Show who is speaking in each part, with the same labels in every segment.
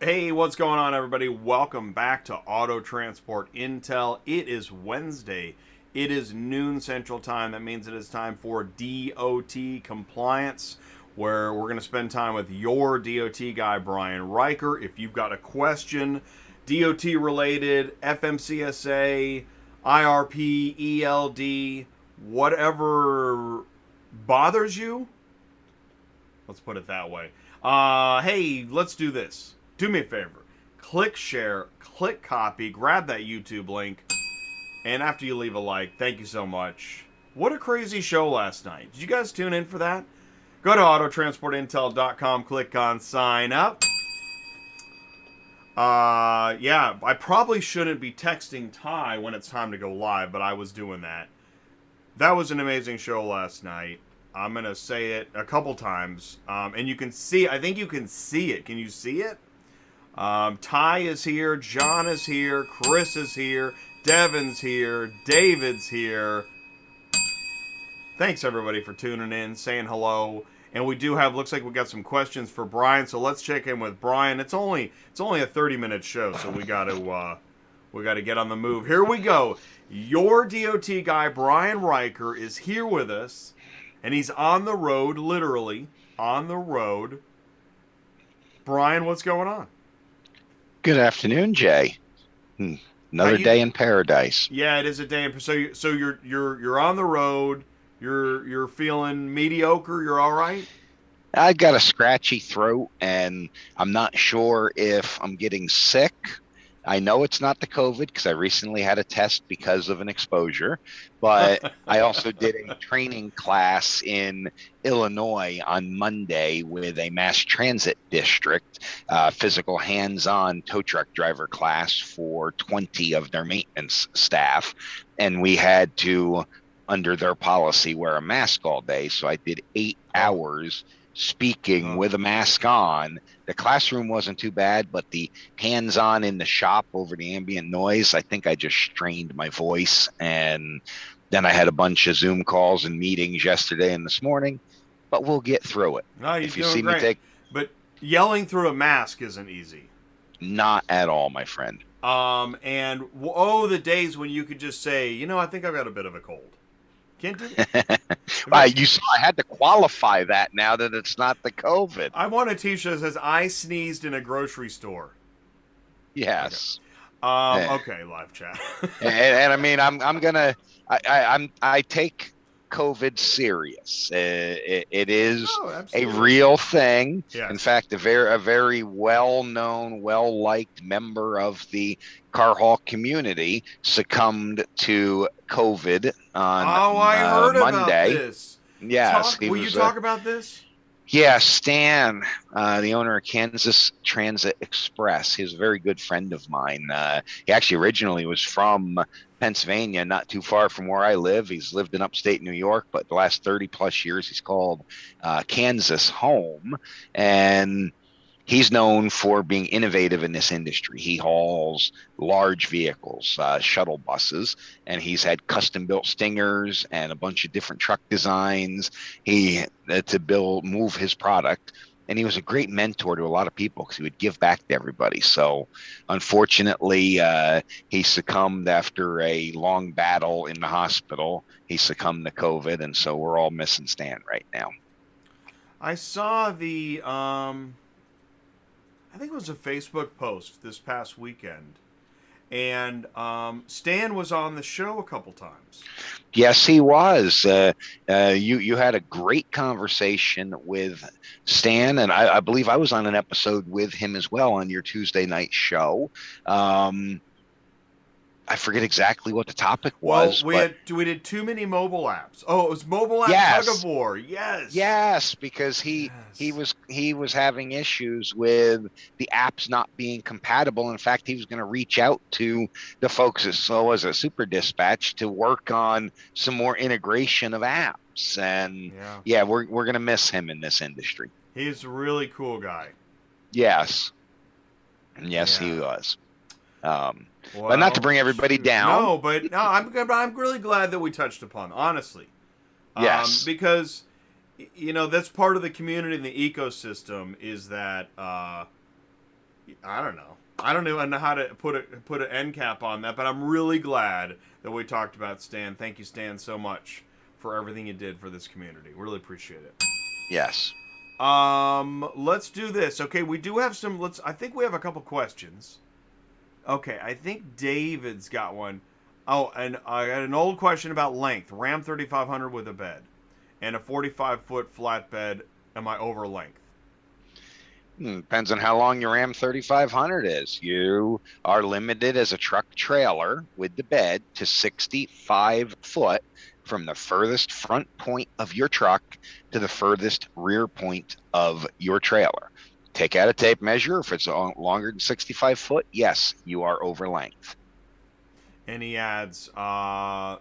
Speaker 1: Hey, what's going on, everybody? Welcome back to Auto Transport Intel. It is Wednesday. It is noon Central Time. That means it is time for DOT Compliance, where we're going to spend time with your DOT guy, Brian Riker. If you've got a question, DOT related, FMCSA, IRP, ELD, whatever bothers you, let's put it that way. Hey, let's do this. Do me a favor. Click share, click copy, grab that YouTube link, and after you leave a like, thank you so much. What a crazy show last night. Did you guys tune in for that? Go to autotransportintel.com, click on sign up. Yeah, I probably shouldn't be texting Ty when it's time to go live, but I was doing that. That was an amazing show last night. I'm going to say it a couple times. And you can see, I think you can see it. Can you see it? Ty is here, John is here, Chris is here, Devin's here, David's here. Thanks everybody for tuning in, saying hello. And we do have, looks like we got some questions for Brian, so let's check in with Brian. It's only a 30-minute show, so we got to get on the move. Here we go. Your DOT guy, Brian Riker, is here with us, and he's on the road, literally on the road. Brian, what's going on?
Speaker 2: Good afternoon, Jay. Another day in paradise.
Speaker 1: Yeah, it is a day in. So you're on the road. You're feeling mediocre. You're all right.
Speaker 2: I've got a scratchy throat, and I'm not sure if I'm getting sick. I know it's not the COVID because I recently had a test because of an exposure, but I also did a training class in Illinois on Monday with a mass transit district, physical hands-on tow truck driver class for 20 of their maintenance staff. And we had to, under their policy, wear a mask all day. So I did 8 hours speaking with a mask on. The classroom wasn't too bad, but the hands-on in the shop over the ambient noise, I think I just strained my voice. And then I had a bunch of Zoom calls and meetings yesterday and this morning, but we'll get through it.
Speaker 1: No, you're doing great. But yelling through a mask isn't easy.
Speaker 2: Not at all, my friend.
Speaker 1: And the days when you could just say, I think I've got a bit of a cold. Can't do it.
Speaker 2: I had to qualify that now that it's not the COVID.
Speaker 1: I want a t-shirt that says I sneezed in a grocery store.
Speaker 2: Yes.
Speaker 1: Okay, live chat.
Speaker 2: and I mean, I take COVID serious. It is a real thing. Yes. In fact, a very well-known, well-liked member of the car haul community succumbed to COVID on
Speaker 1: I heard
Speaker 2: Monday.
Speaker 1: About this.
Speaker 2: Yes.
Speaker 1: Will you talk about this?
Speaker 2: Yeah, Stan, the owner of Kansas Transit Express, he's a very good friend of mine. He actually originally was from Pennsylvania, not too far from where I live. He's lived in upstate New York, but the last 30 plus years he's called Kansas home. And he's known for being innovative in this industry. He hauls large vehicles, shuttle buses, and he's had custom-built Stingers and a bunch of different truck designs to move his product. And he was a great mentor to a lot of people because he would give back to everybody. So, unfortunately, he succumbed after a long battle in the hospital. He succumbed to COVID, and so we're all missing Stan right now.
Speaker 1: I saw the... I think it was a Facebook post this past weekend, and Stan was on the show a couple times.
Speaker 2: Yes, he was. You had a great conversation with Stan, and I believe I was on an episode with him as well on your Tuesday night show. I forget exactly what the topic was.
Speaker 1: We did too many mobile apps. Oh, it was mobile app tug of war. Yes.
Speaker 2: Yes, because he was having issues with the apps not being compatible. In fact, he was going to reach out to the folks as Super Dispatch to work on some more integration of apps. And we're going to miss him in this industry.
Speaker 1: He's a really cool guy.
Speaker 2: Yes. Yes, he was. But not to bring everybody down.
Speaker 1: I'm really glad that we touched upon, honestly.
Speaker 2: Yes.
Speaker 1: Because, that's part of the community and the ecosystem is that I don't know. I don't even know how to put an end cap on that, but I'm really glad that we talked about Stan. Thank you, Stan, so much for everything you did for this community. Really appreciate it.
Speaker 2: Yes.
Speaker 1: Let's do this. Okay, we do have some. I think we have a couple questions. Okay, I think David's got one. Oh, and I got an old question about length. Ram 3500 with a bed and a 45-foot flatbed. Am I over length?
Speaker 2: Depends on how long your Ram 3500 is. You are limited as a truck trailer with the bed to 65 foot from the furthest front point of your truck to the furthest rear point of your trailer. Take out a tape measure. If it's longer than 65 foot, yes, you are over length.
Speaker 1: And he adds, the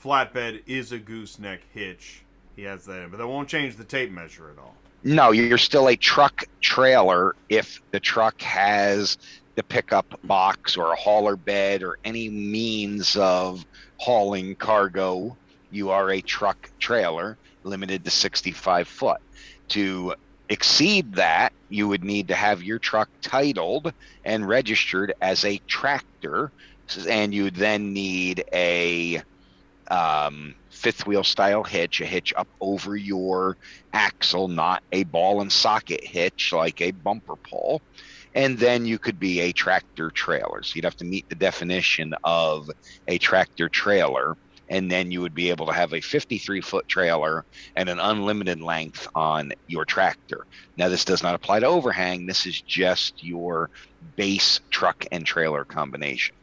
Speaker 1: flatbed is a gooseneck hitch. He adds that in, but that won't change the tape measure at all.
Speaker 2: No, you're still a truck trailer if the truck has the pickup box or a hauler bed or any means of hauling cargo. You are a truck trailer limited to 65 foot. To exceed that, you would need to have your truck titled and registered as a tractor, and you then need a fifth wheel style hitch, a hitch up over your axle, not a ball and socket hitch like a bumper pull. And then you could be a tractor trailer. So you'd have to meet the definition of a tractor trailer. And then you would be able to have a 53-foot trailer and an unlimited length on your tractor. Now, this does not apply to overhang. This is just your base truck and trailer combination.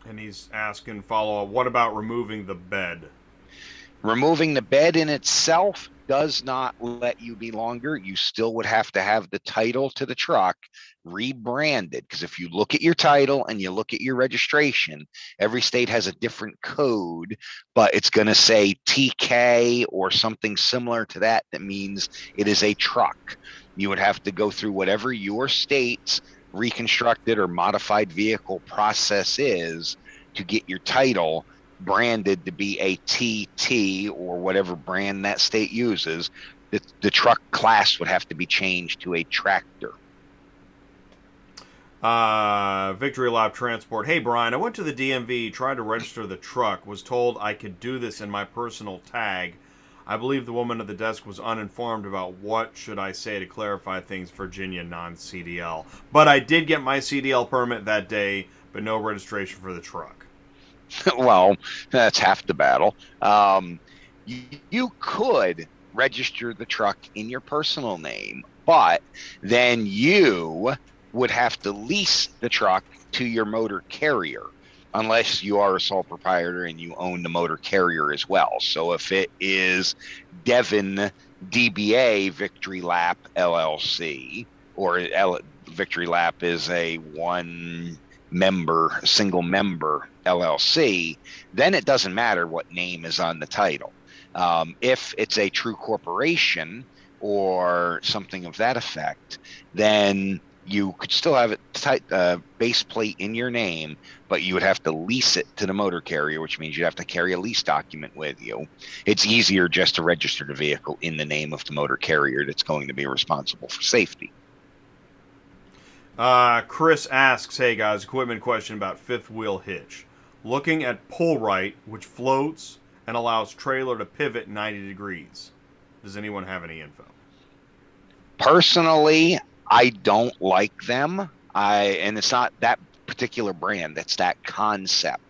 Speaker 1: And he's asking follow-up, what about removing the bed?
Speaker 2: Removing the bed in itself does not let you be longer. You still would have to have the title to the truck rebranded, because if you look at your title and you look at your registration, every state has a different code, but it's going to say TK or something similar to that. That means it is a truck. You would have to go through whatever your state's reconstructed or modified vehicle process is to get your title branded to be a TT or whatever brand that state uses. The truck class would have to be changed to a tractor.
Speaker 1: Victory Lap Transport. Hey, Brian, I went to the DMV, tried to register the truck, was told I could do this in my personal tag. I believe the woman at the desk was uninformed about what should I say to clarify things, Virginia non-CDL. But I did get my CDL permit that day, but no registration for the truck.
Speaker 2: Well, that's half the battle. You could register the truck in your personal name, but then you would have to lease the truck to your motor carrier, unless you are a sole proprietor and you own the motor carrier as well. So if it is Devon DBA Victory Lap LLC, or Victory Lap is a single member LLC, then it doesn't matter what name is on the title. If it's a true corporation or something of that effect, then you could still have it base plate in your name, but you would have to lease it to the motor carrier, which means you'd have to carry a lease document with you. It's easier just to register the vehicle in the name of the motor carrier that's going to be responsible for safety.
Speaker 1: Chris asks, hey guys, equipment question about fifth wheel hitch. Looking at pull right, which floats and allows trailer to pivot 90 degrees. Does anyone have any info?
Speaker 2: Personally, I don't like them. And it's not that particular brand, it's that concept.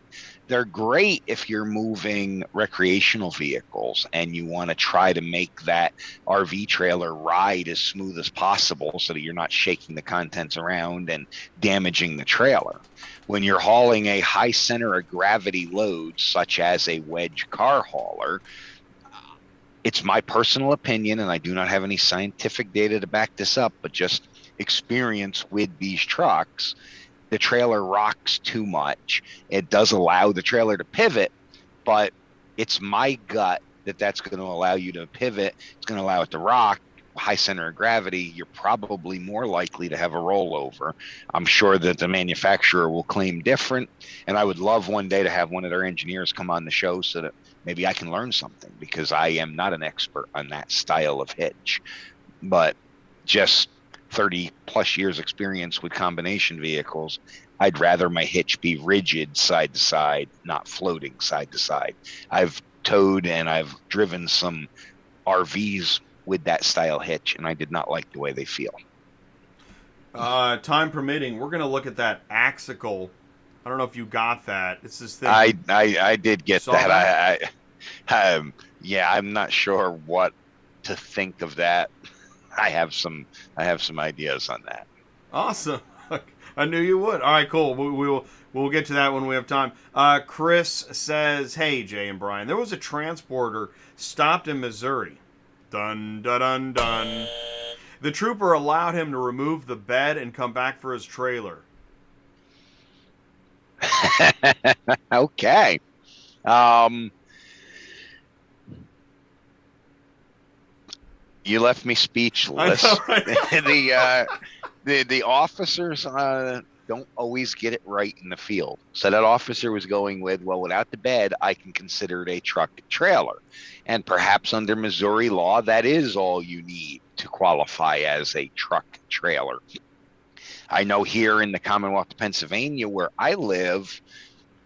Speaker 2: They're great if you're moving recreational vehicles and you want to try to make that RV trailer ride as smooth as possible so that you're not shaking the contents around and damaging the trailer. When you're hauling a high center of gravity load, such as a wedge car hauler, it's my personal opinion, and I do not have any scientific data to back this up, but just experience with these trucks, the trailer rocks too much. It does allow the trailer to pivot, but it's my gut that that's going to allow you to pivot. It's going to allow it to rock. High center of gravity, you're probably more likely to have a rollover. I'm sure that the manufacturer will claim different, and I would love one day to have one of their engineers come on the show so that maybe I can learn something, because I am not an expert on that style of hitch. But just 30 plus years experience with combination vehicles, I'd rather my hitch be rigid side to side, not floating side to side. I've towed and I've driven some RVs with that style hitch, and I did not like the way they feel.
Speaker 1: Time permitting, we're gonna look at that axial. I don't know if you got that. It's this thing.
Speaker 2: I did get
Speaker 1: Saw
Speaker 2: that. Yeah, I'm not sure what to think of that. I have some ideas on that.
Speaker 1: Awesome. I knew you would. All right, cool. We'll get to that when we have time. Chris says, "Hey Jay and Brian, there was a transporter stopped in Missouri. Dun dun dun dun. The trooper allowed him to remove the bed and come back for his trailer."
Speaker 2: Okay. You left me speechless.
Speaker 1: I know, right?
Speaker 2: The officers don't always get it right in the field. So that officer was going with, well, without the bed, I can consider it a truck trailer. And perhaps under Missouri law, that is all you need to qualify as a truck trailer. I know here in the Commonwealth of Pennsylvania, where I live,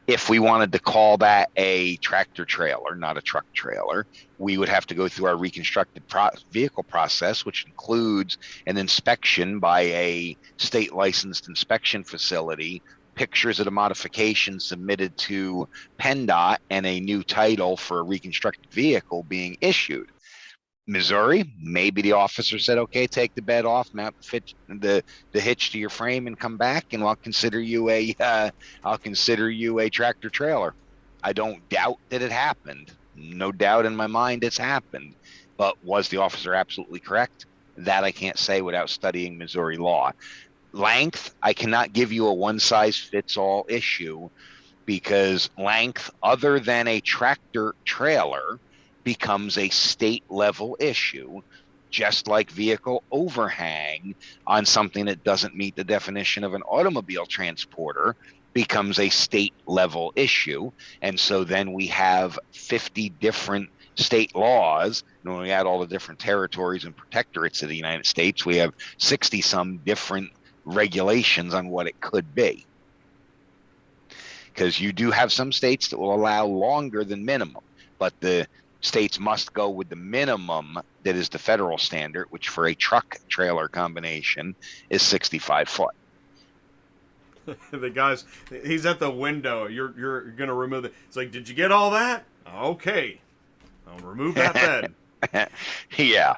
Speaker 2: if we wanted to call that a tractor trailer, not a truck trailer, we would have to go through our reconstructed vehicle process, which includes an inspection by a state licensed inspection facility, pictures of the modification submitted to PennDOT, and a new title for a reconstructed vehicle being issued. Missouri, maybe the officer said, okay, take the bed off, mount the hitch to your frame and come back, and I'll consider you a tractor trailer. I don't doubt that it happened. No doubt in my mind it's happened. But was the officer absolutely correct? That I can't say without studying Missouri law. Length, I cannot give you a one-size-fits-all issue, because length other than a tractor trailer becomes a state level issue, just like vehicle overhang on something that doesn't meet the definition of an automobile transporter becomes a state level issue. And so then we have 50 different state laws. And when we add all the different territories and protectorates of the United States, we have 60 some different regulations on what it could be. Because you do have some states that will allow longer than minimum, but the states must go with the minimum that is the federal standard, which for a truck trailer combination is 65 foot.
Speaker 1: The guy's, he's at the window. You're gonna remove it. It's like, did you get all that? Okay, I'll remove that bed.
Speaker 2: Yeah.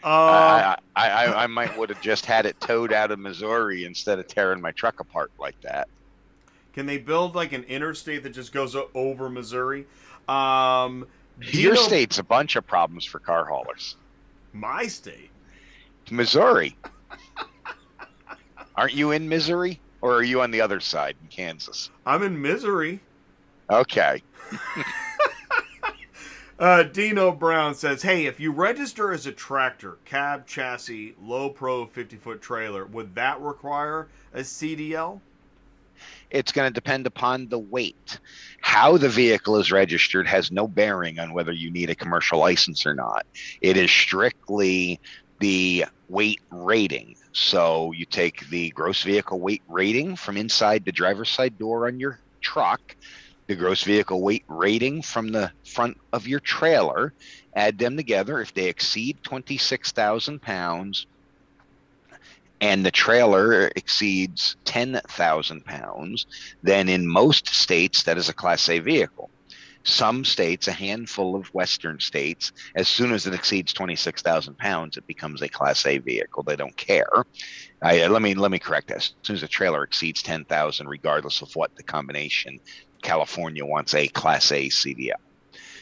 Speaker 2: I might would have just had it towed out of Missouri instead of tearing my truck apart like that.
Speaker 1: Can they build like an interstate that just goes over Missouri?
Speaker 2: Your state's a bunch of problems for car haulers.
Speaker 1: My state?
Speaker 2: Missouri. Aren't you in Missouri? Or are you on the other side in Kansas?
Speaker 1: I'm in Missouri.
Speaker 2: Okay.
Speaker 1: Dino Brown says, hey, if you register as a tractor, cab, chassis, low pro 50-foot trailer, would that require a CDL?
Speaker 2: It's going to depend upon the weight. How the vehicle is registered has no bearing on whether you need a commercial license or not. It is strictly the weight rating. So you take the gross vehicle weight rating from inside the driver's side door on your truck, the gross vehicle weight rating from the front of your trailer, add them together. If they exceed 26,000 pounds, and the trailer exceeds 10,000 pounds, then in most states, that is a Class A vehicle. Some states, a handful of Western states, as soon as it exceeds 26,000 pounds, it becomes a Class A vehicle. They don't care. Let me correct that. As soon as a trailer exceeds 10,000, regardless of what the combination, California wants a Class A CDL.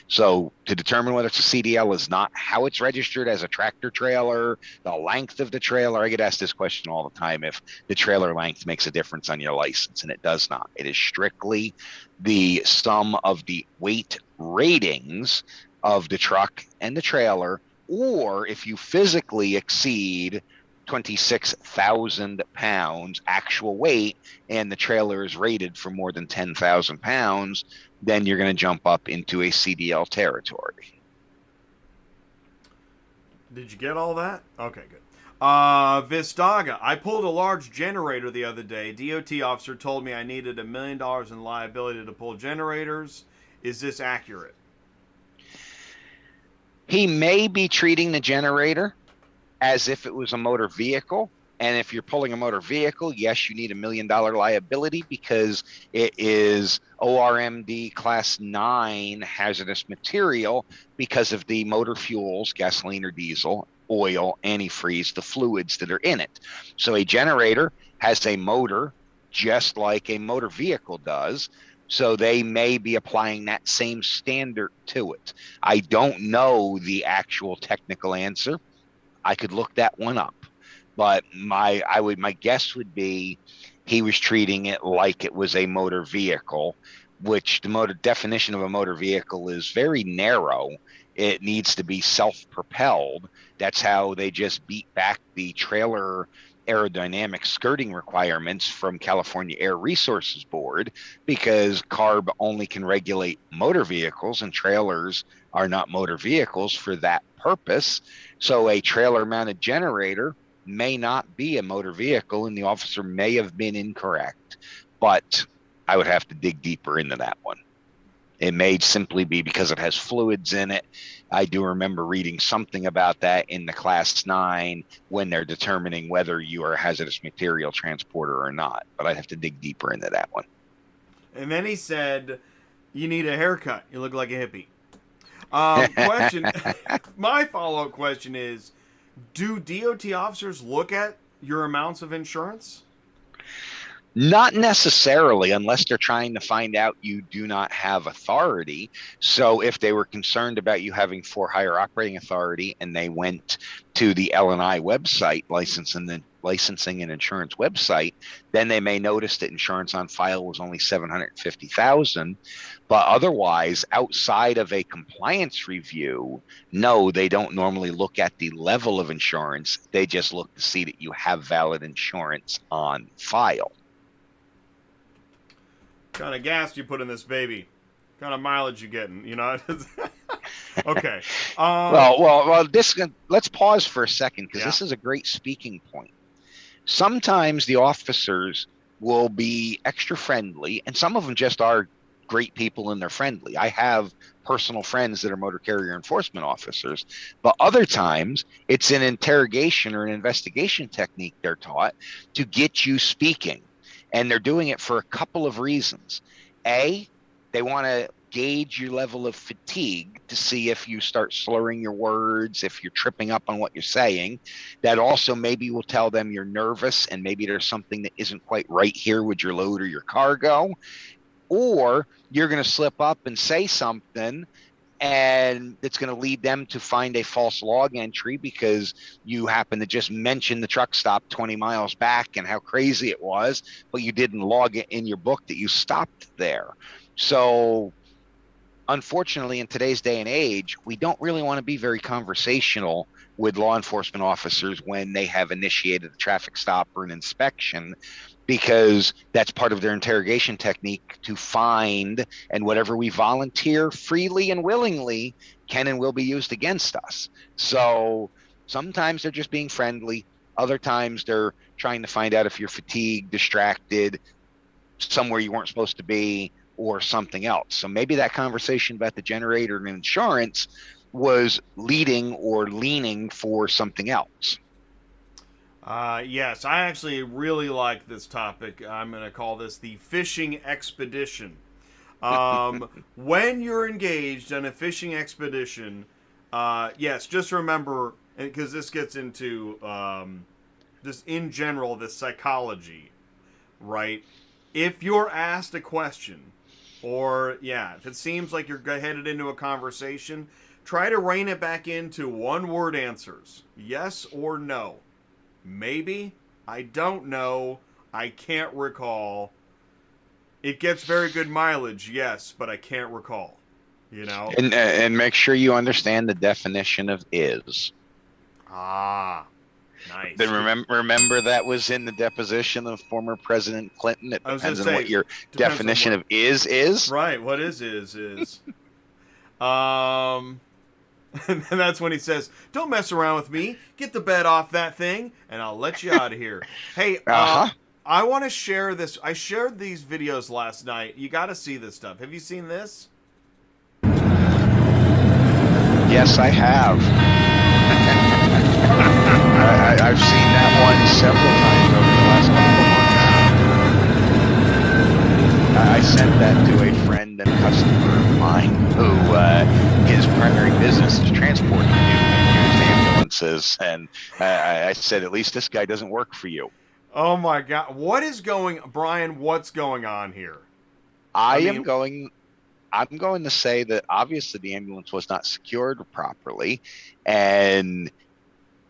Speaker 2: So to determine whether it's a CDL is not how it's registered as a tractor trailer, the length of the trailer. I get asked this question all the time, if the trailer length makes a difference on your license, and it does not. It is strictly the sum of the weight ratings of the truck and the trailer, or if you physically exceed 26,000 pounds actual weight and the trailer is rated for more than 10,000 pounds, then you're going to jump up into a CDL territory.
Speaker 1: Did you get all that? Okay, good. Vistaga. I pulled a large generator the other day. DOT officer told me I needed $1 million in liability to pull generators. Is this accurate?
Speaker 2: He may be treating the generator as if it was a motor vehicle. And if you're pulling a motor vehicle, yes, you need $1 million liability because it is ORMD class 9 hazardous material because of the motor fuels, gasoline or diesel, oil, antifreeze, the fluids that are in it. So a generator has a motor just like a motor vehicle does. So they may be applying that same standard to it. I don't know the actual technical answer. I could look that one up. But my guess would be he was treating it like it was a motor vehicle, which the motor definition of a motor vehicle is very narrow. It needs to be self-propelled. That's how they just beat back the trailer aerodynamic skirting requirements from California Air Resources Board, because CARB only can regulate motor vehicles and trailers are not motor vehicles for that purpose. So a trailer mounted generator may not be a motor vehicle, and the officer may have been incorrect, but I would have to dig deeper into that one. It may simply be because it has fluids in it. I do remember reading something about that in the class 9 when they're determining whether you are a hazardous material transporter or not, but I'd have to dig deeper into that one.
Speaker 1: And then he said, you need a haircut. You look like a hippie. Question. My follow-up question is, do DOT officers look at your amounts of insurance?
Speaker 2: Not necessarily, unless they're trying to find out you do not have authority. So if they were concerned about you having for hire operating authority and they went to the L&I website, licensing and insurance website, then they may notice that insurance on file was only $750,000. But otherwise, outside of a compliance review, no, they don't normally look at the level of insurance. They just look to see that you have valid insurance on file.
Speaker 1: Kind of gas you put in this baby? Kind of mileage you getting? You know. Okay.
Speaker 2: Well. Let's pause for a second, because this is a great speaking point. Sometimes the officers will be extra friendly, and some of them just are great people and they're friendly. I have personal friends that are motor carrier enforcement officers, but other times it's an interrogation or an investigation technique they're taught to get you speaking. And they're doing it for a couple of reasons. A, they want to gauge your level of fatigue to see if you start slurring your words, if you're tripping up on what you're saying. That also maybe will tell them you're nervous and maybe there's something that isn't quite right here with your load or your cargo. Or you're going to slip up and say something and it's going to lead them to find a false log entry because you happen to just mention the truck stop 20 miles back and how crazy it was, but you didn't log it in your book that you stopped there. So unfortunately, in today's day and age, we don't really want to be very conversational with law enforcement officers when they have initiated a traffic stop or an inspection, because that's part of their interrogation technique to find, and whatever we volunteer freely and willingly can and will be used against us. So sometimes they're just being friendly. Other times they're trying to find out if you're fatigued, distracted, somewhere you weren't supposed to be, or something else. So maybe that conversation about the generator and insurance was leading or leaning for something else.
Speaker 1: Yes, I actually really like this topic. I'm going to call this the fishing expedition. When you're engaged in a fishing expedition, yes, just remember, because this gets into just in general the psychology, right? If you're asked a question, or if it seems like you're headed into a conversation, try to rein it back into one-word answers. Yes or no. Maybe. I don't know. I can't recall. It gets very good mileage, yes, but I can't recall. You know?
Speaker 2: And make sure you understand the definition of is.
Speaker 1: Ah, nice.
Speaker 2: Then remember that was in the deposition of former President Clinton. It depends on what your definition of is.
Speaker 1: Right, what is. And then that's when he says, "Don't mess around with me. Get the bed off that thing, and I'll let you out of here." Hey,
Speaker 2: Uh-huh.
Speaker 1: I want to share this. I shared these videos last night. You got to see this stuff. Have you seen this?
Speaker 2: Yes, I have. I've seen that one several times over the last couple of months. I sent that to a friend and customer of mine who his primary business is transporting new and used ambulances, and I said, at least this guy doesn't work for you.
Speaker 1: Oh my God! What is Brian? What's going on here?
Speaker 2: I'm going to say that obviously the ambulance was not secured properly, and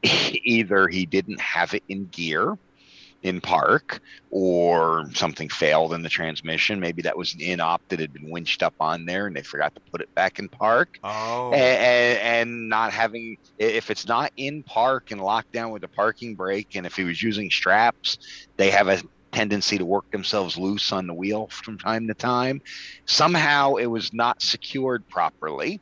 Speaker 2: either he didn't have it in gear in park, or something failed in the transmission. Maybe that was an in-op that had been winched up on there and they forgot to put it back in park.
Speaker 1: Oh.
Speaker 2: And not having, if it's not in park and locked down with a parking brake, and if he was using straps, they have a tendency to work themselves loose on the wheel from time to time. Somehow it was not secured properly,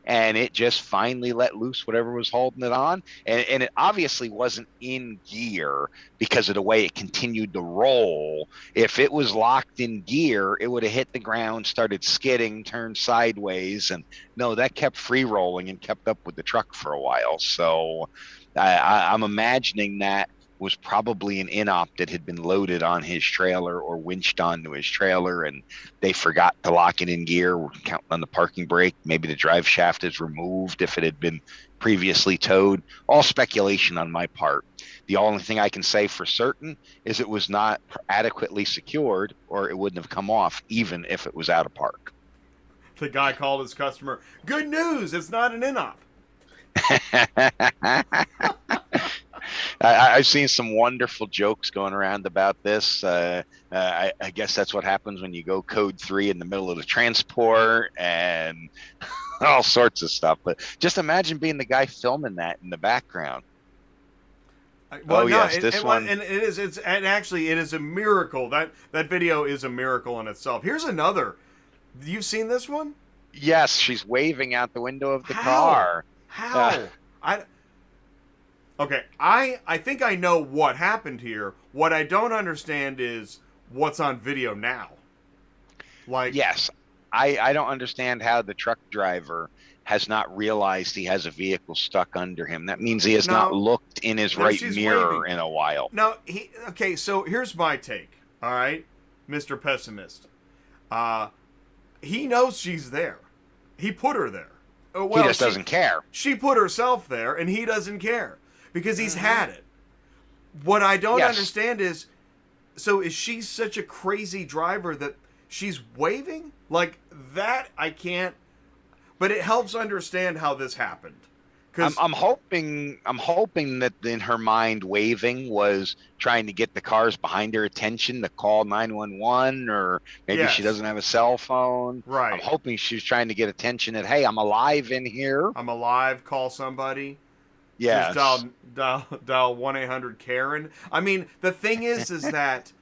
Speaker 2: and it just finally let loose whatever was holding it on. And it obviously wasn't in gear because of the way it continued to roll. If it was locked in gear, it would have hit the ground, started skidding, turned sideways. And no, that kept free rolling and kept up with the truck for a while. So I'm imagining that was probably an in-op that had been loaded on his trailer or winched onto his trailer, and they forgot to lock it in gear. We're counting on the parking brake. Maybe the drive shaft is removed if it had been previously towed. All speculation on my part. The only thing I can say for certain is it was not adequately secured, or it wouldn't have come off even if it was out of park.
Speaker 1: The guy called his customer, "Good news, it's not an in-op."
Speaker 2: I've seen some wonderful jokes going around about this. I guess that's what happens when you go code 3 in the middle of the transport and all sorts of stuff. But just imagine being the guy filming that in the background.
Speaker 1: Well, no, yes, this one. And it is a miracle. That video is a miracle in itself. Here's another. You've seen this one?
Speaker 2: Yes, she's waving out the window of the car.
Speaker 1: How? Okay, I think I know what happened here. What I don't understand is what's on video now. Like,
Speaker 2: yes, I don't understand how the truck driver has not realized he has a vehicle stuck under him. That means he has not looked in his right mirror waving in a while.
Speaker 1: No, okay, so here's my take, all right, Mr. Pessimist. He knows she's there. He put her there.
Speaker 2: Well, he just doesn't care.
Speaker 1: She put herself there, and he doesn't care. Because he's had it. What I don't understand is, so is she such a crazy driver that she's waving? Like, that I can't, but it helps understand how this happened.
Speaker 2: I'm hoping that in her mind waving was trying to get the cars behind her attention to call 911, or maybe she doesn't have a cell phone.
Speaker 1: Right.
Speaker 2: I'm hoping she's trying to get attention that, hey, I'm alive in here.
Speaker 1: I'm alive, call somebody.
Speaker 2: Yeah.
Speaker 1: Just dial 1-800-KAREN. I mean, the thing is that,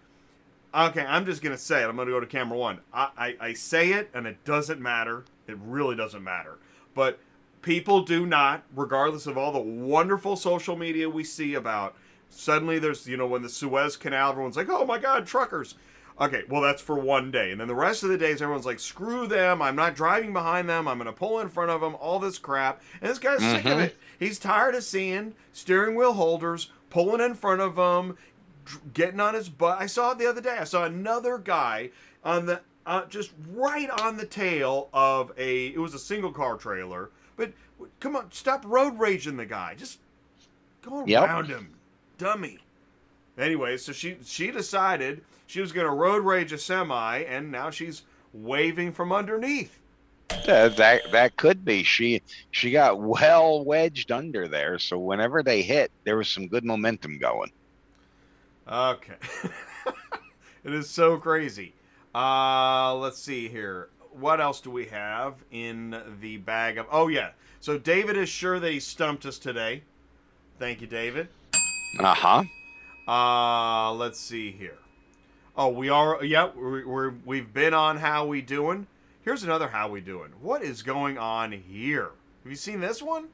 Speaker 1: okay, I'm just going to say it. I'm going to go to camera 1. I say it, and it doesn't matter. It really doesn't matter. But people do not, regardless of all the wonderful social media we see about, suddenly there's, when the Suez Canal, everyone's like, oh my God, truckers. Okay, well, that's for one day. And then the rest of the days, everyone's like, screw them. I'm not driving behind them. I'm going to pull in front of them, all this crap. And this guy's sick of it. He's tired of seeing steering wheel holders pulling in front of him, getting on his butt. I saw it the other day. I saw another guy on the just right on the tail of it was a single car trailer. But come on, stop road raging the guy. Just go around him, dummy. Anyway, so she decided she was going to road rage a semi, and now she's waving from underneath.
Speaker 2: That could be. She got well wedged under there, so whenever they hit, there was some good momentum going.
Speaker 1: Okay. It is so crazy. Let's see here. What else do we have in the bag of... Oh, yeah. So David is sure that he stumped us today. Thank you, David.
Speaker 2: Uh-huh.
Speaker 1: Let's see here. Oh, we are... Yeah, we've been on How We Doing. Here's another How We Doing. What is going on here? Have you seen this one?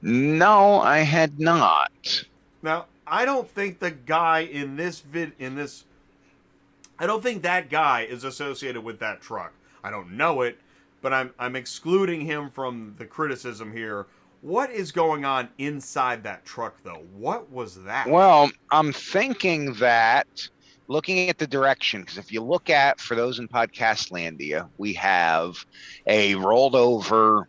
Speaker 2: No, I had not.
Speaker 1: Now, I don't think the guy I don't think that guy is associated with that truck. I don't know it, but I'm excluding him from the criticism here. What is going on inside that truck, though? What was that?
Speaker 2: Well, I'm thinking that looking at the direction, because if you look at, for those in Podcastlandia, we have a rolled over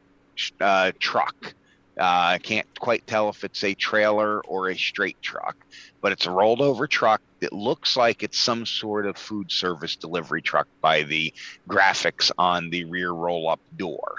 Speaker 2: truck. I can't quite tell if it's a trailer or a straight truck, but it's a rolled over truck that looks like it's some sort of food service delivery truck by the graphics on the rear roll up door.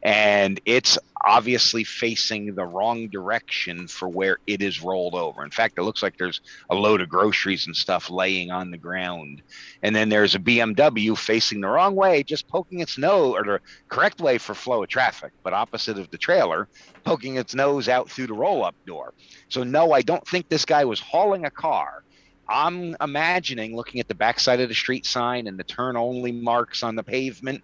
Speaker 2: And it's obviously facing the wrong direction for where it is rolled over. In fact, it looks like there's a load of groceries and stuff laying on the ground. And then there's a BMW facing the wrong way, just poking its nose, or the correct way for flow of traffic, but opposite of the trailer, poking its nose out through the roll-up door. So no, I don't think this guy was hauling a car. I'm imagining, looking at the backside of the street sign and the turn-only marks on the pavement,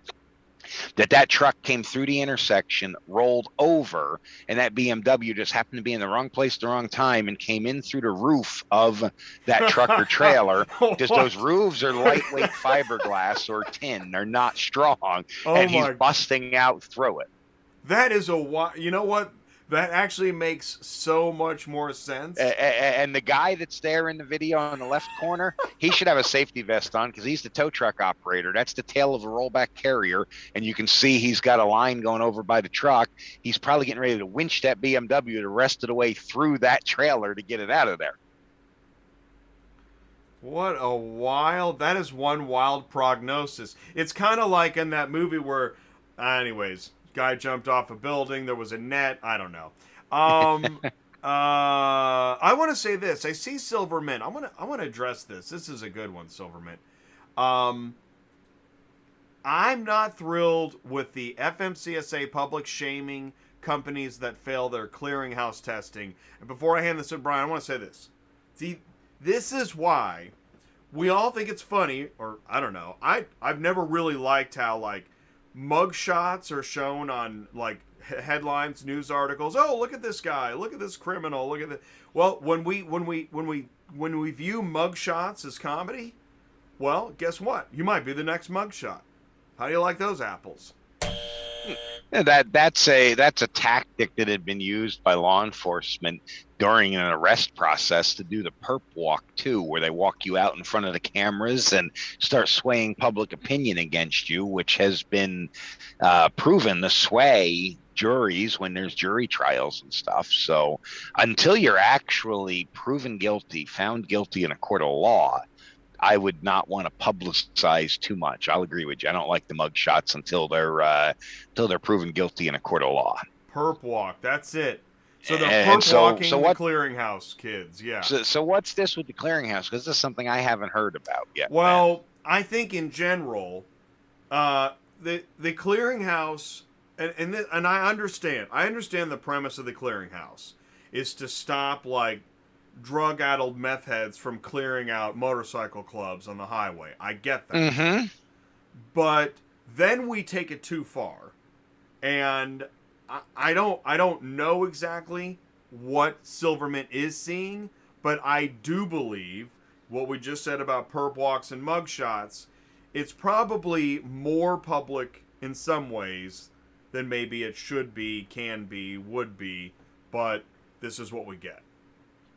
Speaker 2: that truck came through the intersection, rolled over, and that BMW just happened to be in the wrong place at the wrong time and came in through the roof of that truck or trailer. Because those roofs are lightweight fiberglass or tin. They're not strong. And he's busting out through it.
Speaker 1: That is you know what? That actually makes so much more sense.
Speaker 2: And the guy that's there in the video in the left corner, he should have a safety vest on because he's the tow truck operator. That's the tail of a rollback carrier. And you can see he's got a line going over by the truck. He's probably getting ready to winch that BMW the rest of the way through that trailer to get it out of there.
Speaker 1: That is one wild prognosis. It's kind of like in that movie where, anyways, guy jumped off a building, there was a net, I don't know. I want to say this. I see Silvermint. I want to address this. This is a good one, Silvermint. I'm not thrilled with the FMCSA public shaming companies that fail their clearinghouse testing. And before I hand this to Brian, I want to say this. See, this is why we all think it's funny, or I don't know. I've never really liked how, like, mugshots are shown on, like, headlines, news articles. Oh, look at this guy, look at this criminal, look at this. Well, when we view mugshots as comedy, well, guess what? You might be the next mugshot. How do you like those apples?
Speaker 2: That's a tactic that had been used by law enforcement during an arrest process to do the perp walk too, where they walk you out in front of the cameras and start swaying public opinion against you, which has been proven to sway juries when there's jury trials and stuff. So until you're actually proven guilty, found guilty in a court of law, I would not want to publicize too much. I'll agree with you. I don't like the mug shots until they're proven guilty in a court of law.
Speaker 1: Perp walk, that's it. So the perp walking the clearinghouse kids, yeah.
Speaker 2: So what's this with the clearinghouse? Because this is something I haven't heard about yet.
Speaker 1: Well, man. I think in general, the clearinghouse, and I understand the premise of the clearinghouse is to stop, like, drug-addled meth heads from clearing out motorcycle clubs on the highway. I get that.
Speaker 2: Mm-hmm.
Speaker 1: But then we take it too far. And I don't know exactly what Silvermint is seeing, but I do believe what we just said about perp walks and mugshots, it's probably more public in some ways than maybe it should be, can be, would be, but this is what we get.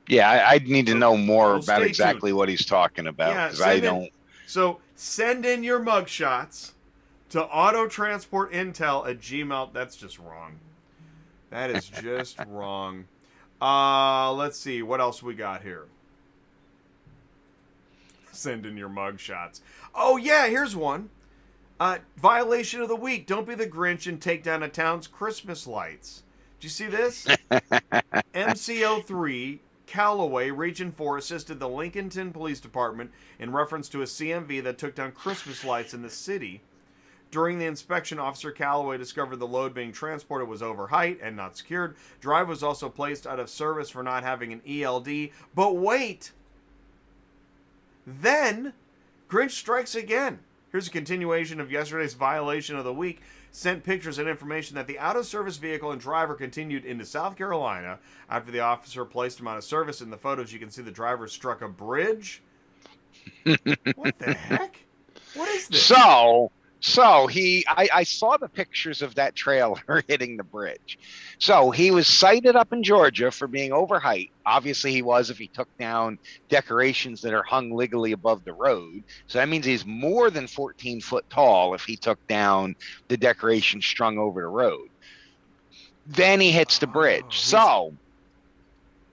Speaker 2: Yeah, I'd need to know more about exactly tuned. What he's talking about, because I don't.
Speaker 1: So send in your mugshots to autotransportintel@gmail. That's just wrong. That is just wrong. Let's see. What else we got here? Send in your mugshots. Oh, yeah, here's one. Violation of the week. Don't be the Grinch and take down a town's Christmas lights. Did you see this? MCO3... Callaway, Region 4, assisted the Lincolnton Police Department in reference to a CMV that took down Christmas lights in the city. During the inspection, Officer Callaway discovered the load being transported was over height and not secured. Drive was also placed out of service for not having an ELD. But wait! Then, Grinch strikes again. Here's a continuation of yesterday's violation of the week. Sent pictures and information that the out-of-service vehicle and driver continued into South Carolina after the officer placed him out of service. In the photos, you can see the driver struck a bridge. What the heck? What is this?
Speaker 2: I saw the pictures of that trailer hitting the bridge. So he was cited up in Georgia for being over height. Obviously he was if he took down decorations that are hung legally above the road. So that means he's more than 14 foot tall if he took down the decoration strung over the road. Then he hits the bridge.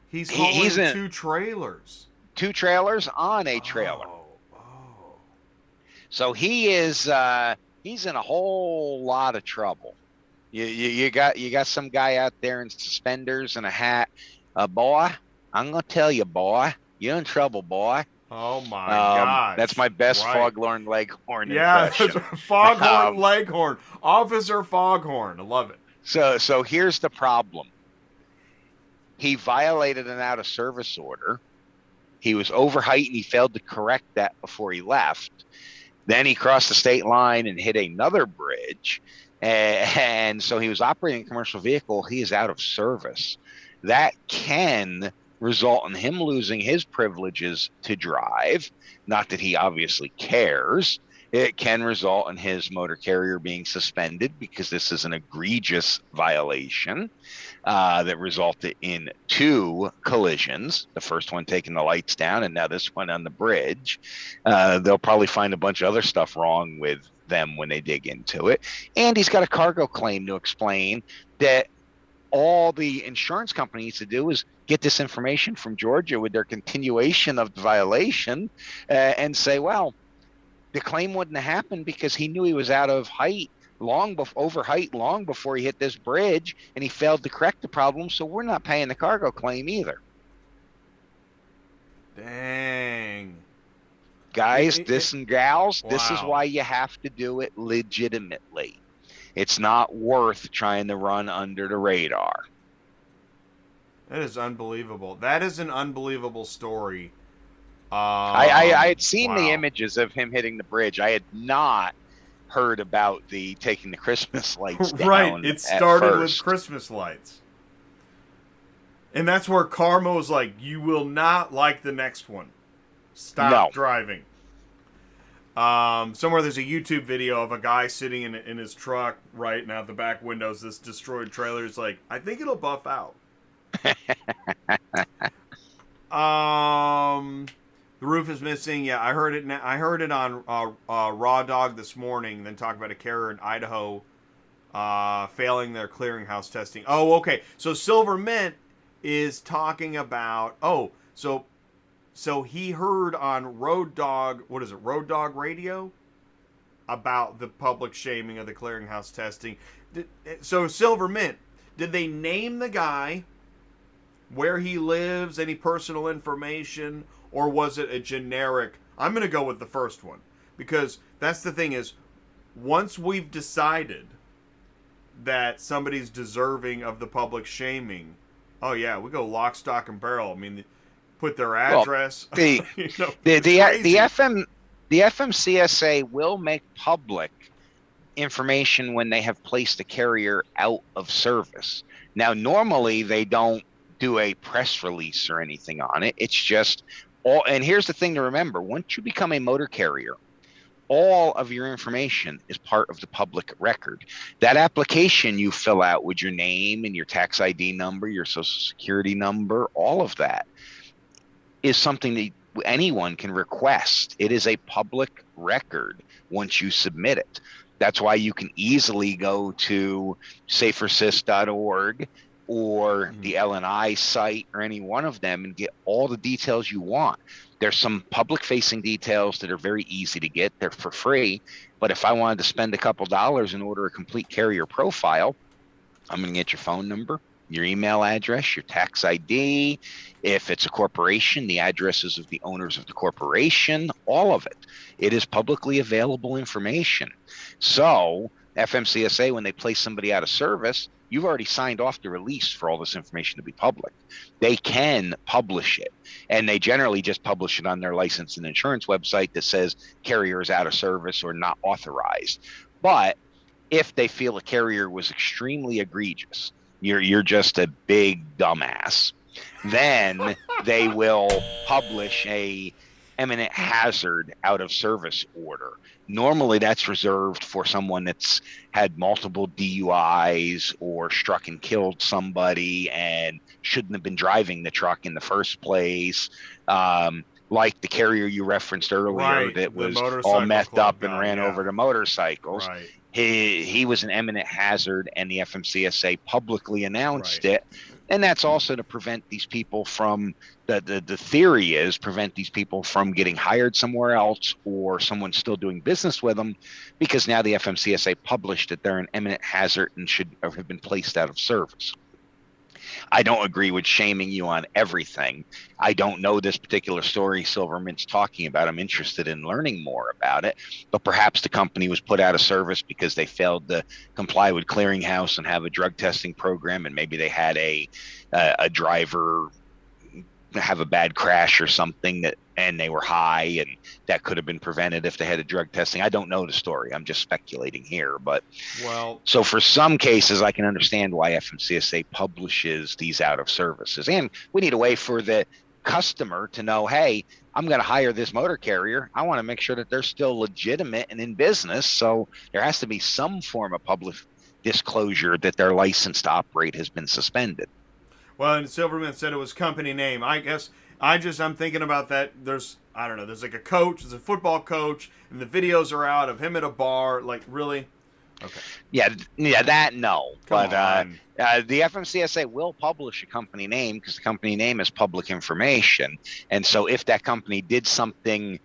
Speaker 1: He's hauling two trailers.
Speaker 2: Two trailers on a trailer. So he is he's in a whole lot of trouble. You got some guy out there in suspenders and a hat. Boy, I'm gonna tell you, boy, you're in trouble, boy.
Speaker 1: Oh my God!
Speaker 2: That's my best Foghorn Leghorn
Speaker 1: impression.
Speaker 2: Yeah,
Speaker 1: Foghorn Leghorn, Officer Foghorn. I love it.
Speaker 2: So here's the problem. He violated an out of service order. He was over height and he failed to correct that before he left. Then he crossed the state line and hit another bridge. And so he was operating a commercial vehicle. He is out of service. That can result in him losing his privileges to drive. Not that he obviously cares. It can result in his motor carrier being suspended because this is an egregious violation that resulted in 2 collisions. The first one taking the lights down, and now this one on the bridge. They'll probably find a bunch of other stuff wrong with them when they dig into it. And he's got a cargo claim to explain that all the insurance company needs to do is get this information from Georgia with their continuation of the violation and say, well, the claim wouldn't have happened because he knew he was out of height over height long before he hit this bridge, and he failed to correct the problem, so we're not paying the cargo claim either.
Speaker 1: Dang.
Speaker 2: Guys, and gals,
Speaker 1: wow.
Speaker 2: This is why you have to do it legitimately. It's not worth trying to run under the radar.
Speaker 1: That is unbelievable. That is an unbelievable story.
Speaker 2: I had seen the images of him hitting the bridge. I had not heard about the taking the Christmas lights down.
Speaker 1: Right, it started with Christmas lights. And that's where karma was like, you will not like the next one. Stop driving. Somewhere there's a YouTube video of a guy sitting in his truck, right, and out the back windows, this destroyed trailer is like, I think it'll buff out. The roof is missing. Yeah, I heard it. I heard it on Raw Dog this morning. Then talk about a carrier in Idaho failing their clearinghouse testing. Oh, okay. So Silver Mint is talking about. Oh, so he heard on Road Dog. What is it? Road Dog Radio about the public shaming of the clearinghouse testing. So Silver Mint, did they name the guy? Where he lives? Any personal information? Or was it a generic? I'm going to go with the first one. Because that's the thing is, once we've decided that somebody's deserving of the public shaming, oh yeah, we go lock, stock, and barrel. I mean, put their address.
Speaker 2: Well, the FMCSA will make public information when they have placed a carrier out of service. Now, normally they don't do a press release or anything on it. It's just all, and here's the thing to remember. Once you become a motor carrier, all of your information is part of the public record. That application you fill out with your name and your tax ID number, your social security number, all of that is something that anyone can request. It is a public record once you submit it. That's why you can easily go to safersys.org or the LNI site or any one of them and get all the details you want. There's some public-facing details that are very easy to get. They're for free. But if I wanted to spend a couple dollars and order a complete carrier profile, I'm going to get your phone number, your email address, your tax ID. If it's a corporation, the addresses of the owners of the corporation, all of it. It is publicly available information. So FMCSA, when they place somebody out of service, you've already signed off the release for all this information to be public. They can publish it, and they generally just publish it on their license and insurance website that says carrier is out of service or not authorized. But if they feel a carrier was extremely egregious, you're just a big dumbass, then they will publish a imminent hazard out of service order. Normally that's reserved for someone that's had multiple DUIs or struck and killed somebody and shouldn't have been driving the truck in the first place. Like the carrier you referenced earlier that was all methed up and ran over the motorcycles.
Speaker 1: Right.
Speaker 2: He was an imminent hazard, and the FMCSA publicly announced it. And that's also to prevent these people from, the theory is prevent these people from getting hired somewhere else or someone still doing business with them, because now the FMCSA published that they're an imminent hazard and should have been placed out of service. I don't agree with shaming you on everything. I don't know this particular story Silverman's talking about. I'm interested in learning more about it. But perhaps the company was put out of service because they failed to comply with clearinghouse and have a drug testing program, and maybe they had a driver have a bad crash or something and they were high, and that could have been prevented if they had a drug testing. I don't know the story. I'm just speculating here. But so for some cases, I can understand why FMCSA publishes these out of services. And we need a way for the customer to know, hey, I'm going to hire this motor carrier. I want to make sure that they're still legitimate and in business. So there has to be some form of public disclosure that their license to operate has been suspended.
Speaker 1: Well, and Silverman said it was company name. I guess I'm thinking about that. There's like a coach, there's a football coach, and the videos are out of him at a bar. Like, really? Okay.
Speaker 2: Yeah, that no. But the FMCSA will publish a company name because the company name is public information. And so if that company did something,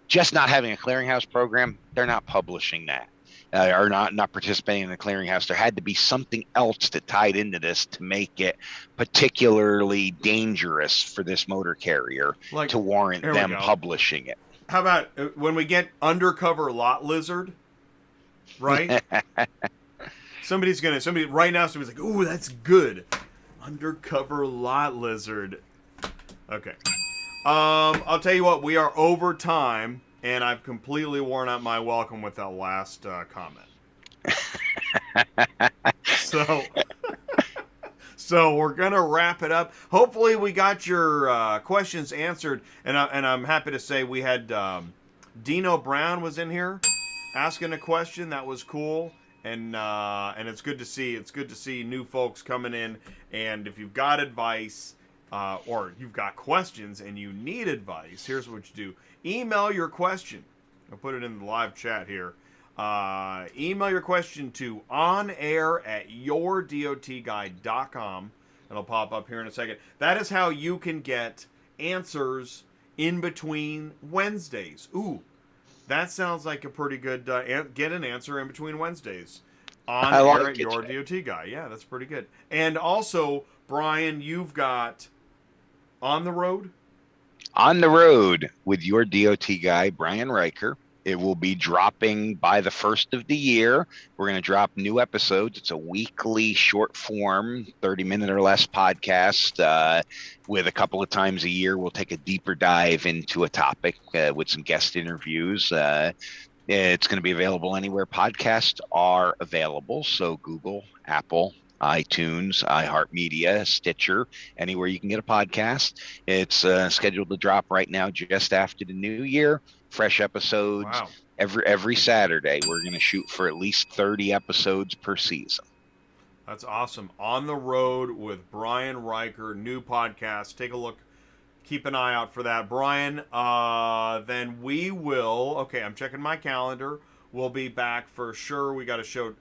Speaker 2: just not having a clearinghouse program, they're not publishing that. Or not participating in the clearinghouse. There had to be something else that tied into this to make it particularly dangerous for this motor carrier to warrant them publishing it.
Speaker 1: How about when we get undercover lot lizard, right? somebody's right now, somebody's like, ooh, that's good. Undercover lot lizard. Okay. I'll tell you what, we are over time. And I've completely worn out my welcome with that last comment. So we're gonna wrap it up. Hopefully, we got your questions answered. And I'm happy to say we had Dino Brown was in here asking a question. That was cool. And it's good to see. It's good to see new folks coming in. And if you've got advice, or you've got questions and you need advice, here's what you do. Email your question. I'll put it in the live chat here. Email your question to onair@yourdotguy.com. It'll pop up here in a second. That is how you can get answers in between Wednesdays. Ooh, that sounds like a pretty good get an answer in between Wednesdays. On air at YourDOTGuy. Yeah, that's pretty good. And also, Brian, you've got On the Road?
Speaker 2: On the Road with your DOT guy, Brian Riker. It will be dropping by the first of the year. We're going to drop new episodes. It's a weekly short form, 30-minute or less podcast with a couple of times a year. We'll take a deeper dive into a topic with some guest interviews. It's going to be available anywhere podcasts are available. So Google, Apple, iTunes, iHeartMedia, Stitcher, anywhere you can get a podcast. It's scheduled to drop right now just after the new year. Fresh episodes every Saturday. We're going to shoot for at least 30 episodes per season.
Speaker 1: That's awesome. On the Road with Brian Riker, new podcast. Take a look. Keep an eye out for that. Brian, then we will, okay, I'm checking my calendar. We'll be back for sure. We got a show,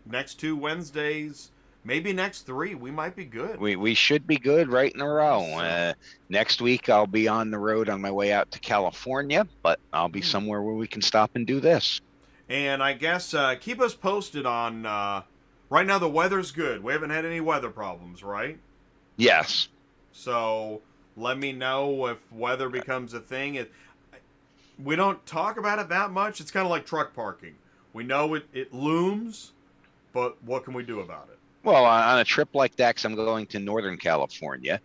Speaker 1: next 2 Wednesdays. Maybe next 3. We might be good.
Speaker 2: We should be good right in a row. Next week, I'll be on the road on my way out to California, but I'll be somewhere where we can stop and do this.
Speaker 1: And I guess keep us posted on, right now the weather's good. We haven't had any weather problems, right?
Speaker 2: Yes.
Speaker 1: So let me know if weather becomes a thing. We don't talk about it that much. It's kind of like truck parking. We know it looms, but what can we do about it?
Speaker 2: Well, on a trip like that, 'cause I'm going to Northern California,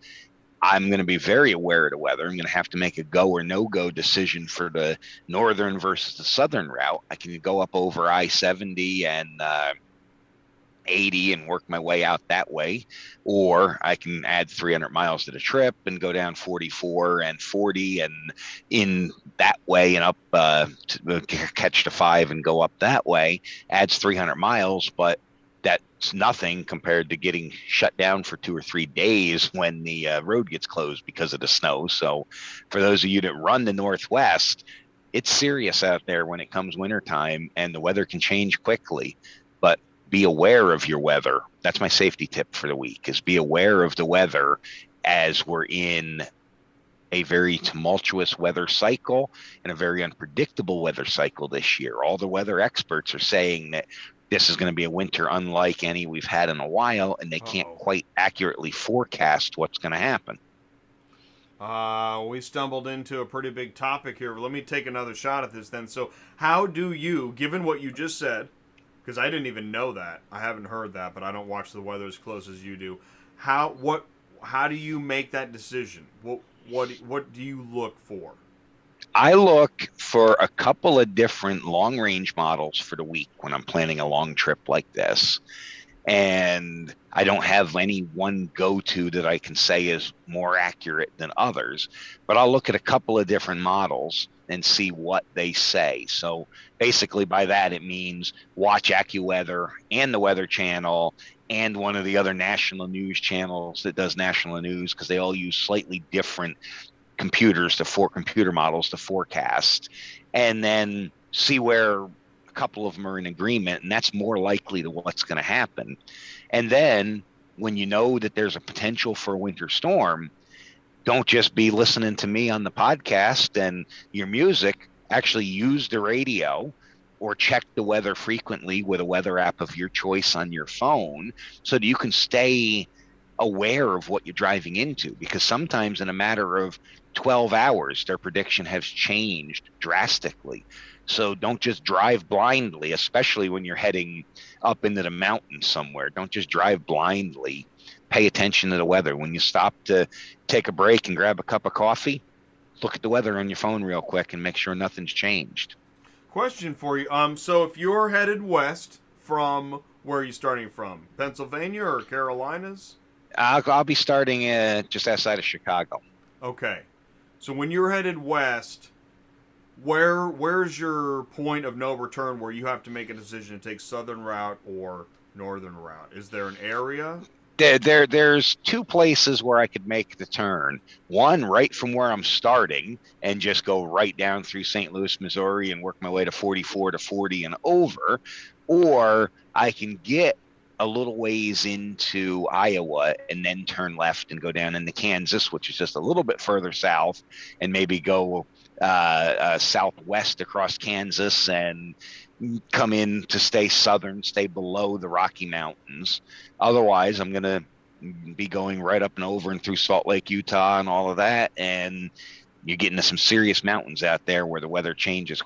Speaker 2: I'm going to be very aware of the weather. I'm going to have to make a go or no go decision for the northern versus the southern route. I can go up over I-70 and 80 and work my way out that way, or I can add 300 miles to the trip and go down 44 and 40 and in that way and up to catch the 5 and go up that way. Adds 300 miles, but that's nothing compared to getting shut down for 2 or 3 days when the road gets closed because of the snow. So for those of you that run the Northwest, it's serious out there when it comes wintertime, and the weather can change quickly. But be aware of your weather. That's my safety tip for the week, is be aware of the weather as we're in a very tumultuous weather cycle and a very unpredictable weather cycle this year. All the weather experts are saying that this is going to be a winter unlike any we've had in a while, and they can't quite accurately forecast what's going to happen.
Speaker 1: We stumbled into a pretty big topic here. Let me take another shot at this then. So how do you, given what you just said, because I didn't even know that. I haven't heard that, but I don't watch the weather as close as you do. How do you make that decision? What do you look for?
Speaker 2: I look for a couple of different long range models for the week when I'm planning a long trip like this. And I don't have any one go-to that I can say is more accurate than others, but I'll look at a couple of different models and see what they say. So basically by that, it means watch AccuWeather and the Weather Channel and one of the other national news channels that does national news, because they all use slightly different computer models to forecast, and then see where a couple of them are in agreement, and that's more likely to what's going to happen. And then when you know that there's a potential for a winter storm, don't just be listening to me on the podcast and your music. Actually use the radio or check the weather frequently with a weather app of your choice on your phone, so that you can stay aware of what you're driving into, because sometimes in a matter of 12 hours, their prediction has changed drastically. So don't just drive blindly, especially when you're heading up into the mountains somewhere. Don't just drive blindly. Pay attention to the weather. When you stop to take a break and grab a cup of coffee, look at the weather on your phone real quick and make sure nothing's changed.
Speaker 1: Question for you. So if you're headed west from, where are you starting from? Pennsylvania or Carolinas?
Speaker 2: I'll be starting just outside of Chicago.
Speaker 1: Okay. So when you're headed west, where's your point of no return where you have to make a decision to take southern route or northern route? Is there an area?
Speaker 2: There's 2 places where I could make the turn. One, right from where I'm starting and just go right down through St. Louis, Missouri and work my way to 44 to 40 and over. Or I can get a little ways into Iowa and then turn left and go down into Kansas, which is just a little bit further south, and maybe go southwest across Kansas and come in to stay southern, stay below the Rocky Mountains. Otherwise, I'm going to be going right up and over and through Salt Lake, Utah and all of that. And you get into some serious mountains out there where the weather changes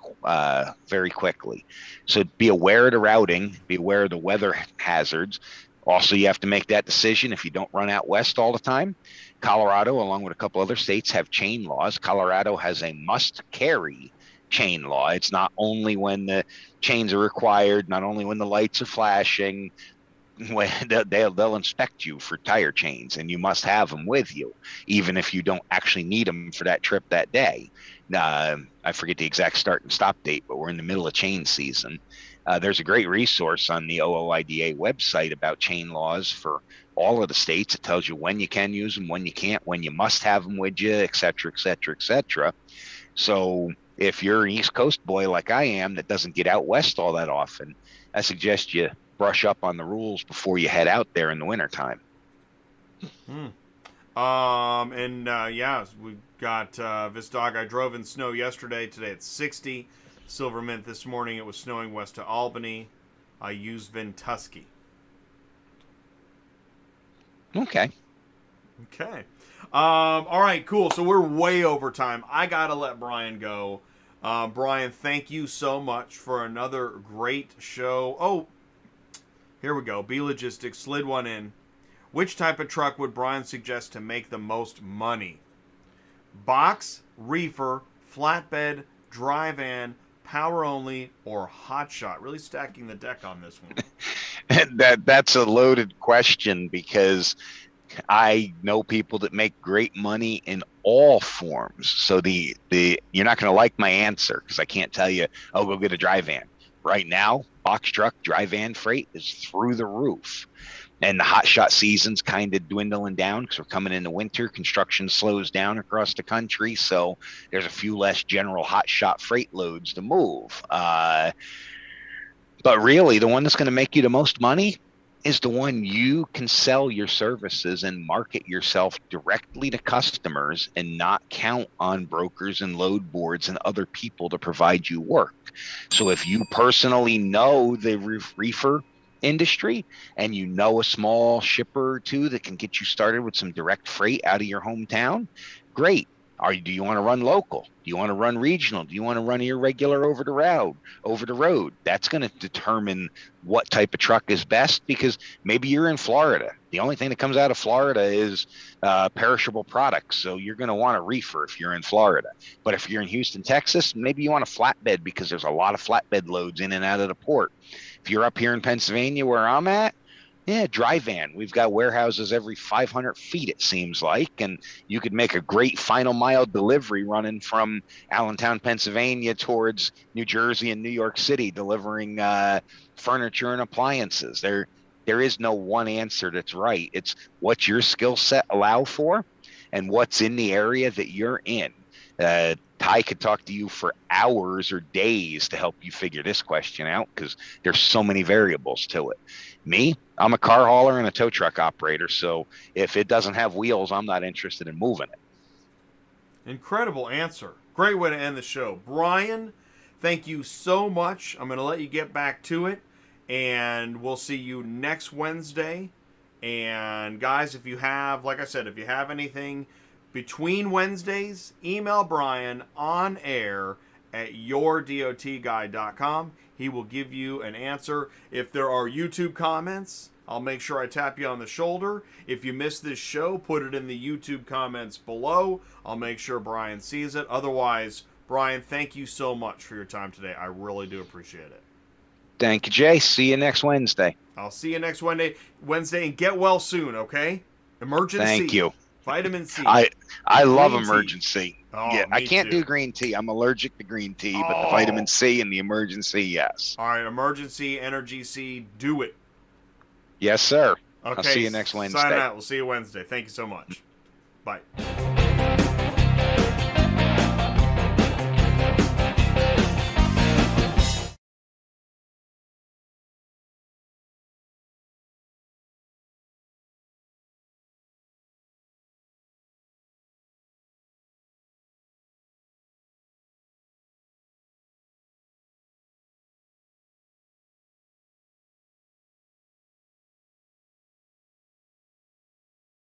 Speaker 2: very quickly. So be aware of the routing, be aware of the weather hazards. Also, you have to make that decision if you don't run out west all the time. Colorado, along with a couple other states, have chain laws. Colorado has a must-carry chain law. It's not only when the chains are required, not only when the lights are flashing. When they'll inspect you for tire chains, and you must have them with you, even if you don't actually need them for that trip that day. I forget the exact start and stop date, but we're in the middle of chain season. There's a great resource on the OOIDA website about chain laws for all of the states. It tells you when you can use them, when you can't, when you must have them with you, et cetera, et cetera, et cetera. So if you're an East Coast boy like I am that doesn't get out west all that often, I suggest you brush up on the rules before you head out there in the wintertime.
Speaker 1: Yeah, we got this dog. I drove in snow yesterday. Today it's 60. Silver Mint this morning. It was snowing west to Albany. I used Ventusky.
Speaker 2: Okay.
Speaker 1: All right, cool. So we're way over time. I got to let Brian go. Brian, thank you so much for another great show. Oh, Here we go. B Logistics slid one in. Which type of truck would Brian suggest to make the most money? Box, reefer, flatbed, dry van, power only, or hotshot? Really stacking the deck on this one.
Speaker 2: That's a loaded question because I know people that make great money in all forms. So the you're not going to like my answer because I can't tell you, oh, go get a dry van. Right now, box truck, dry van freight is through the roof. And the hotshot season's kind of dwindling down because we're coming into winter. Construction slows down across the country. So there's a few less general hotshot freight loads to move. But really, the one that's going to make you the most money is the one you can sell your services and market yourself directly to customers and not count on brokers and load boards and other people to provide you work. So if you personally know the reefer industry and you know a small shipper or two that can get you started with some direct freight out of your hometown, great. Do you want to run local? Do you want to run regional? Do you want to run irregular over the road? That's going to determine what type of truck is best because maybe you're in Florida. The only thing that comes out of Florida is perishable products. So you're going to want a reefer if you're in Florida. But if you're in Houston, Texas, maybe you want a flatbed because there's a lot of flatbed loads in and out of the port. If you're up here in Pennsylvania where I'm at, yeah, dry van. We've got warehouses every 500 feet, it seems like, and you could make a great final mile delivery running from Allentown, Pennsylvania towards New Jersey and New York City, delivering furniture and appliances. There is no one answer that's right. It's what your skill set allow for and what's in the area that you're in. Ty could talk to you for hours or days to help you figure this question out because there's so many variables to it. Me, I'm a car hauler and a tow truck operator, so if it doesn't have wheels, I'm not interested in moving it.
Speaker 1: Incredible answer. Great way to end the show. Brian, thank you so much. I'm going to let you get back to it, and we'll see you next Wednesday. And guys, if you have, like I said, if you have anything between Wednesdays, email Brian on air at YourDOTGuy.com. He will give you an answer. If there are YouTube comments, I'll make sure I tap you on the shoulder. If you missed this show, put it in the YouTube comments below. I'll make sure Brian sees it. Otherwise, Brian, thank you so much for your time today. I really do appreciate it.
Speaker 2: Thank you, Jay. See you next Wednesday.
Speaker 1: I'll see you next Wednesday, and get well soon, okay? Emergency.
Speaker 2: Thank you.
Speaker 1: Vitamin C.
Speaker 2: I love
Speaker 1: Green
Speaker 2: emergency.
Speaker 1: Oh,
Speaker 2: yeah, I can't
Speaker 1: too.
Speaker 2: do green tea. I'm allergic to green tea, but the vitamin C and the emergency, yes.
Speaker 1: All right, emergency, energy C, do it.
Speaker 2: Yes, sir.
Speaker 1: Okay.
Speaker 2: I'll see you next Wednesday.
Speaker 1: Sign out. We'll see you Wednesday. Thank you so much. Bye.